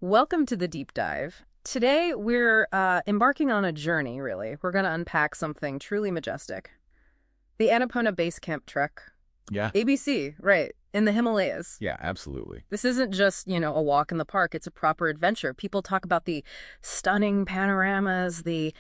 Welcome to the deep dive. Today, we're embarking on a journey, really. We're going to unpack something truly majestic. The Annapurna Base Camp trek. Yeah. ABC, right, in the Himalayas. Yeah, absolutely. This isn't just, a walk in the park. It's a proper adventure. People talk about the stunning panoramas, the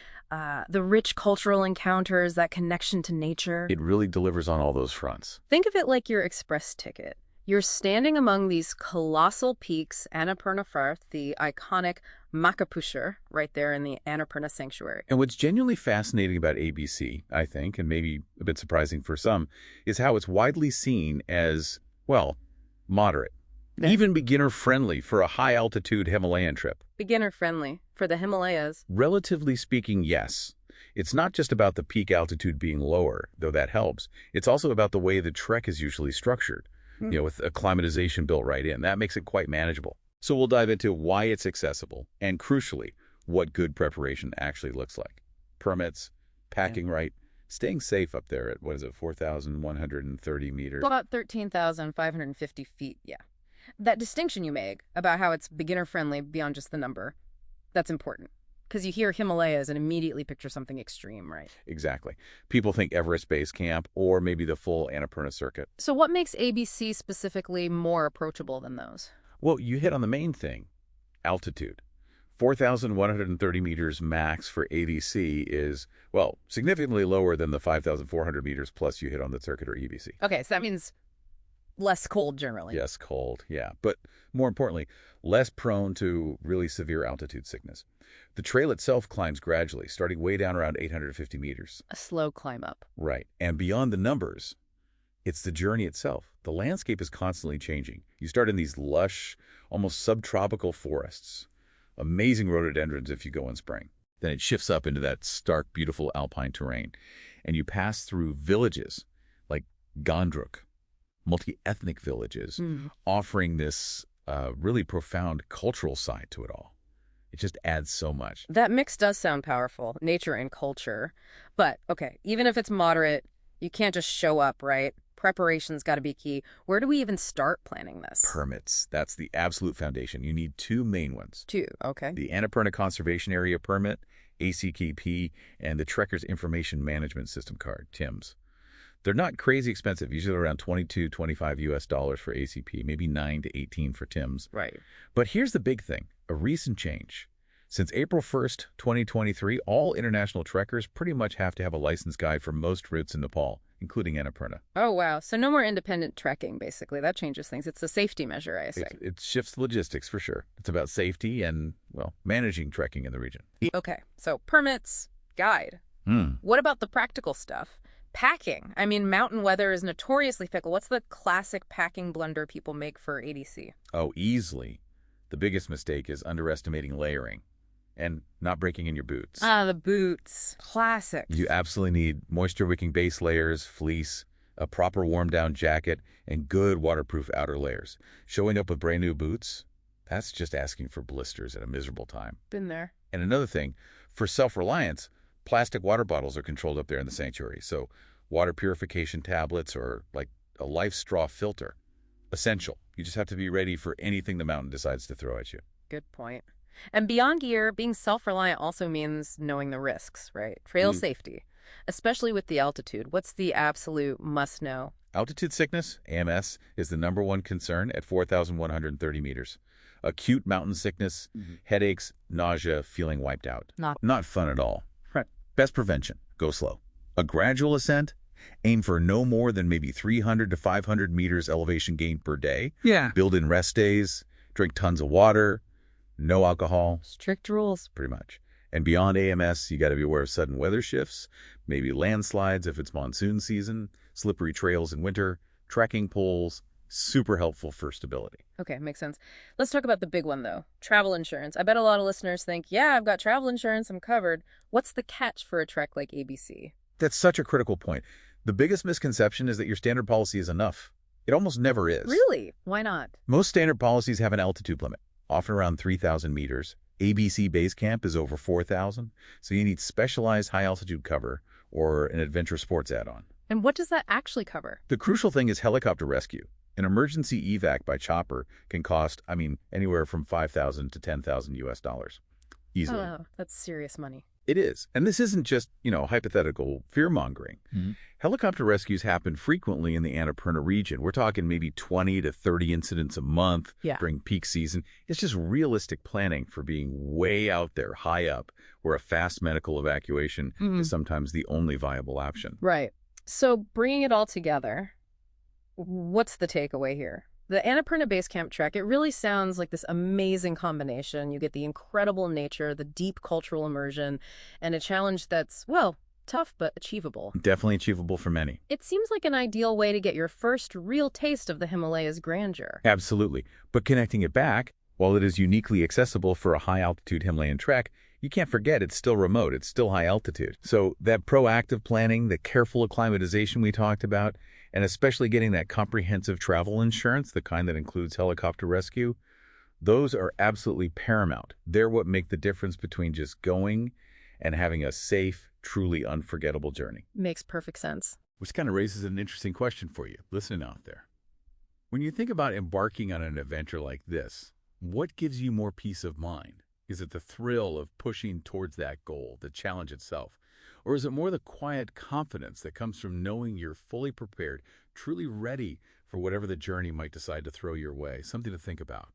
rich cultural encounters, that connection to nature. It really delivers on all those fronts. Think of it like your express ticket. You're standing among these colossal peaks, Annapurna Firth, the iconic Makapushar, right there in the Annapurna Sanctuary. And what's genuinely fascinating about ABC, I think, and maybe a bit surprising for some, is how it's widely seen as, well, moderate. Even beginner-friendly for a high-altitude Himalayan trip. Beginner-friendly for the Himalayas. Relatively speaking, yes. It's not just about the peak altitude being lower, though that helps. It's also about the way the trek is usually structured. With acclimatization built right in. That makes it quite manageable. So we'll dive into why it's accessible and, crucially, what good preparation actually looks like. Permits, packing right, staying safe up there at, 4,130 meters? About 13,550 feet, yeah. That distinction you make about how it's beginner-friendly beyond just the number, that's important. Because you hear Himalayas and immediately picture something extreme, right? Exactly. People think Everest Base Camp or maybe the full Annapurna circuit. So what makes ABC specifically more approachable than those? Well, you hit on the main thing, altitude. 4,130 meters max for ABC is, significantly lower than the 5,400 meters plus you hit on the circuit or EBC. Okay, so that means less cold generally. Yes, cold, yeah. But more importantly, less prone to really severe altitude sickness. The trail itself climbs gradually, starting way down around 850 meters. A slow climb up. Right. And beyond the numbers, it's the journey itself. The landscape is constantly changing. You start in these lush, almost subtropical forests. Amazing rhododendrons if you go in spring. Then it shifts up into that stark, beautiful alpine terrain. And you pass through villages like Gondruk, multi-ethnic villages, offering this really profound cultural side to it all. It just adds so much. That mix does sound powerful, nature and culture. But, okay, even if it's moderate, you can't just show up, right? Preparation's got to be key. Where do we even start planning this? Permits. That's the absolute foundation. You need two main ones. Two, okay. The Annapurna Conservation Area Permit, ACKP, and the Trekker's Information Management System card, TIMS. They're not crazy expensive, usually around $22, $25 US for ACP, maybe 9 to 18 for TIMS. Right. But here's the big thing, a recent change. Since April 1st, 2023, all international trekkers pretty much have to have a license guide for most routes in Nepal, including Annapurna. Oh, wow. So no more independent trekking, basically. That changes things. It's a safety measure, I assume. It shifts logistics for sure. It's about safety and, managing trekking in the region. Okay, so permits, guide. What about the practical stuff? Packing. I mean, mountain weather is notoriously fickle. What's the classic packing blunder people make for ADC? Oh, easily. The biggest mistake is underestimating layering and not breaking in your boots. Ah, the boots. Classic. You absolutely need moisture-wicking base layers, fleece, a proper warm-down jacket, and good waterproof outer layers. Showing up with brand-new boots, that's just asking for blisters at a miserable time. Been there. And another thing, for self-reliance, plastic water bottles are controlled up there in the sanctuary, so water purification tablets or like a life straw filter, essential. You just have to be ready for anything the mountain decides to throw at you. Good point. And beyond gear, being self-reliant also means knowing the risks, right? Trail safety, especially with the altitude. What's the absolute must-know? Altitude sickness, AMS, is the #1 concern at 4,130 meters. Acute mountain sickness, headaches, nausea, feeling wiped out. Not fun at all. Right. Best prevention, go slow. A gradual ascent, aim for no more than maybe 300 to 500 meters elevation gain per day. Yeah. Build in rest days, drink tons of water, no alcohol. Strict rules. Pretty much. And beyond AMS, you got to be aware of sudden weather shifts, maybe landslides if it's monsoon season, slippery trails in winter, trekking poles, super helpful for stability. Okay, makes sense. Let's talk about the big one, though. Travel insurance. I bet a lot of listeners think, yeah, I've got travel insurance, I'm covered. What's the catch for a trek like ABC? That's such a critical point. The biggest misconception is that your standard policy is enough. It almost never is. Really? Why not? Most standard policies have an altitude limit, often around 3,000 meters. ABC Base Camp is over 4,000, so you need specialized high-altitude cover or an adventure sports add-on. And what does that actually cover? The crucial thing is helicopter rescue. An emergency evac by chopper can cost, anywhere from 5,000 to 10,000 US dollars. Easily. Oh, that's serious money. It is. And this isn't just, hypothetical fear-mongering. Helicopter rescues happen frequently in the Annapurna region. We're talking maybe 20 to 30 incidents a month Yeah. during peak season. It's just realistic planning for being way out there, high up, where a fast medical evacuation is sometimes the only viable option. Right. So bringing it all together, what's the takeaway here? The Annapurna Base Camp trek, it really sounds like this amazing combination. You get the incredible nature, the deep cultural immersion, and a challenge that's, well, tough but achievable. Definitely achievable for many. It seems like an ideal way to get your first real taste of the Himalayas' grandeur. Absolutely. But connecting it back, while it is uniquely accessible for a high-altitude Himalayan trek, you can't forget it's still remote, it's still high altitude. So that proactive planning, the careful acclimatization we talked about, and especially getting that comprehensive travel insurance, the kind that includes helicopter rescue, those are absolutely paramount. They're what make the difference between just going and having a safe, truly unforgettable journey. Makes perfect sense. Which kind of raises an interesting question for you, listening out there. When you think about embarking on an adventure like this, what gives you more peace of mind? Is it the thrill of pushing towards that goal, the challenge itself? Or is it more the quiet confidence that comes from knowing you're fully prepared, truly ready for whatever the journey might decide to throw your way? Something to think about.